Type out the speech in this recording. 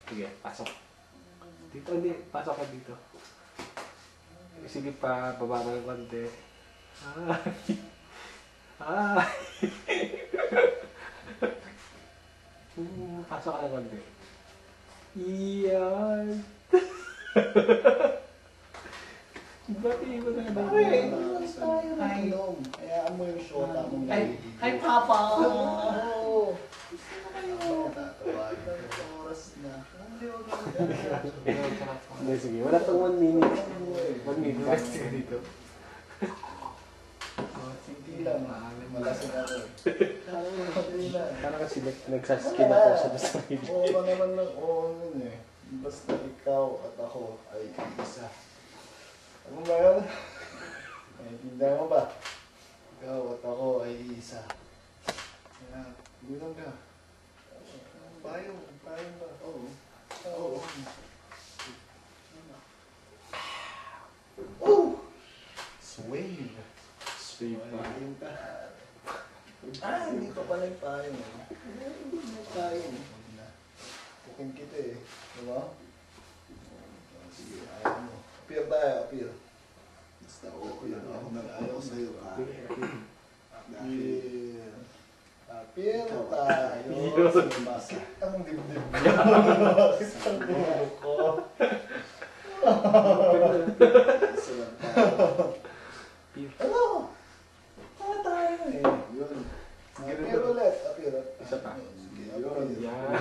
Sige, pasok. Dito, hindi. Pasok ka dito. Sige pa, baba ka ng konti. Ay! Pasok ka ng konti. Iyan! Ba't iba na ba? Ay, mas tayo na inom. Hayaan mo yung shota mong nalilito. Ay, Papa! Oo! Tatawagin ko oras na. Hindi, sige. Wala pang 1 minute. 1 minute. Rest ka dito. Hindi lang. Malasing ako eh. Hindi lang. Parang kasi nagsaskin ako sa sarili. Oo ka naman ng oo nun eh. Basta ikaw at ako ay isa. Ano ba yun? Naintindihan mo ba? Ikaw at ako ay isa. Kaya, bilang ka. Payong ba? Oo. Oo. Oh! Swing! Swing pa. Payong ka. Ah, hindi pa pala yung payong eh. Hindi na yung payong. Pukin kita eh. Diba? Sige, ayaw mo. Appear tayo, appear. Basta appear. Ako nag-ayaw sa'yo. Appear. Appear tayo. Bakit ang dibdib mo? Bakit ang dulo ko? Ano? Ano tayo eh? Yun. Appear ulit. Appear. Isa pa. Sige, appear. Yan.